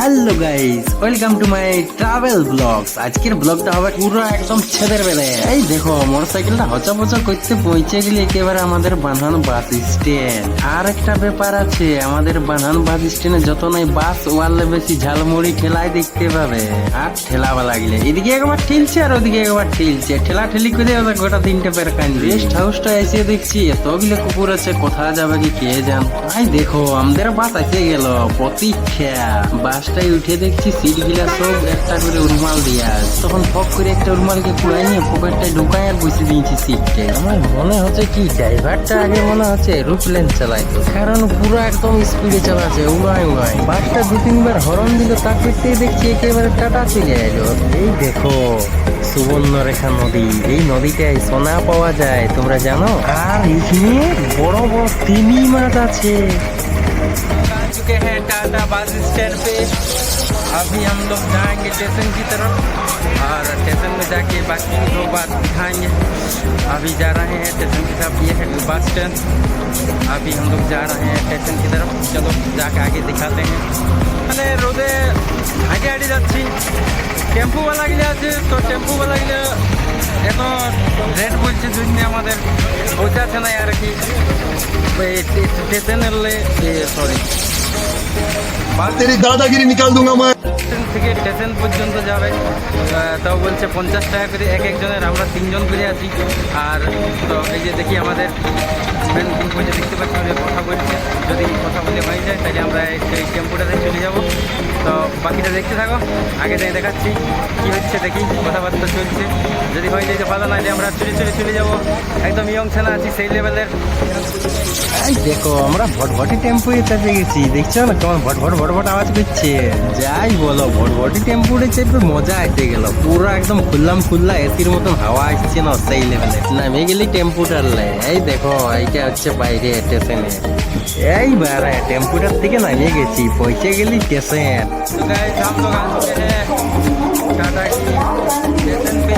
Hello guys, welcome to my travel vlogs. আজকের ব্লগটা হবে পুরো একদম ছেদের বেলে। এই দেখো মোটরসাইকেলটা হচা করতে পৌঁছে গেলে একেবারে আমাদের বাঁধান বাস স্ট্যান্ড। আর একটা ব্যাপার আছে, আমাদের বাঁধান বাস স্ট্যান্ডে যত নাই বাস ওয়ালে বেশি ঝালমুড়ি ঠেলাই দেখতে পাবে। আর ঠেলাওয়ালা গেলে এদিকে একবার ঠেলছে আর ওদিকে একবার ঠেলছে, ঠেলা ঠেলি করে ওদের গোটা তিনটে পের কান্দি। রেস্ট হাউসটা এসে দেখছি এতগুলো কুকুর আছে, কোথায় যাবে কি কে জান। ভাই দেখো আমাদের বাস এসে গেল প্রতীক্ষা। বাসটাই উঠে দেখছি সিট গিলা সব একটা করে উরমাল দিয়া আছে। তখন ফক করে একটা উরমালকে কুড়াই নিয়ে পকেটটায় ঢুকাই আর বসে দিয়েছি সিটে। আমার মনে হচ্ছে কি ড্রাইভারটা আগে মনে হচ্ছে এরোপ্লেন চালায়, কারণ পুরো একদম স্পিডে চালাচ্ছে উড়াই। বাসটা দু তিনবার হরন দিল, তারপরে দেখছি একেবারে টাটা চলে এলো। এই দেখো সুবর্ণরেখা নদী, এই নদীটায় সোনা পাওয়া যায় তোমরা জানো। আর এখানে বড় বড় তিমি মাছ আছে। चुके हैं टाटा बस स्टैंड पे। अभी हम लोग जाएंगे स्टेशन की तरफ और स्टेशन में जाके बाकी लोग बात दिखाएंगे। अभी जा रहे हैं स्टेशन की तरफ, ये है बस स्टैंड। अभी हम लोग जा रहे हैं स्टेशन की तरफ, चलो जाके आगे दिखाते हैं। মানে রোদে আগে আগে যাচ্ছি, টেম্পুওয়ালা গিলে আছে, তো টেম্পুওয়ালা গিলে এত রেট বলছে জন্য আমাদের বোঝাচ্ছে না আর কি। স্টেশনের সরি तेरी दादागिरी निकाल दूंगा मैं। স্টেশন থেকে স্টেশন পর্যন্ত যাবে, তাও বলছে 50 টাকা করে এক একজনের। আমরা 3 জন করে আছি। আর তো এই যে দেখি আমাদের দেখতে পাচ্ছি ওদের কথা বলছে, যদি কথা বলে হয়ে যায় তাহলে আমরা এই টেম্পুটাতে চলে যাব। তো বাকিটা দেখতে থাকো, আগে যাই দেখাচ্ছি কী হচ্ছে, দেখি কথাবার্তা চলছে। যদি হয়ে যায় তো ভালো, নাহলে আমরা চলে যাবো। একদম ইয়ং ছেলে আছি সেই লেভেলের। এই দেখো আমরা ভটভটি টেম্পুতে চেপে গেছি, দেখছো না কেমন ভটভট আওয়াজ করছে। যাই বলো ভটভটি টেম্পুতে চেপে মজা আসতে গেল, পুরো একদম খুল্লা এসির মতন হাওয়া আসছে না সেই লেভেলে। নামে গেলি টেম্পুটার লাই। এই দেখো এইটা হচ্ছে বাইরে স্টেশনে। এইবার টেম্পুটার থেকে নামিয়ে গেছি, পৌঁছে গেলি স্টেশন। टाटा की स्टेशन पे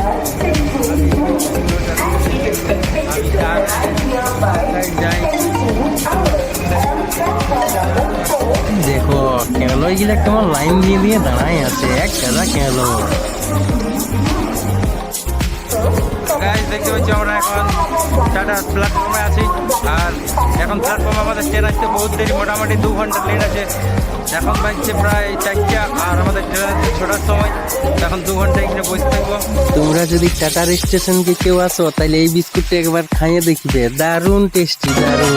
দেখো কেলো এগুলা কেমন লাইন দিয়ে দাঁড়াই আছে, এক কাজা কেলো। দেখতে পাচ্ছি আমরা এখন টাটা প্ল্যাটফর্মে আছি। আর এখন প্ল্যাটফর্মে আমাদের ট্রেন আসতে বহুত দেরি, মোটামুটি 2 ঘন্টা লেট আছে। এখন বাজছে প্রায় 4টা আর আমাদের ট্রেন আছে 6টার সময়। এখন 2 ঘন্টা এখানে বসে থাকবো। তোমরা যদি টাটার স্টেশনকে কেউ আসো তাহলে এই বিস্কুটটা একবার খাইয়ে দেখবে, দারুণ টেস্টি, দারুণ।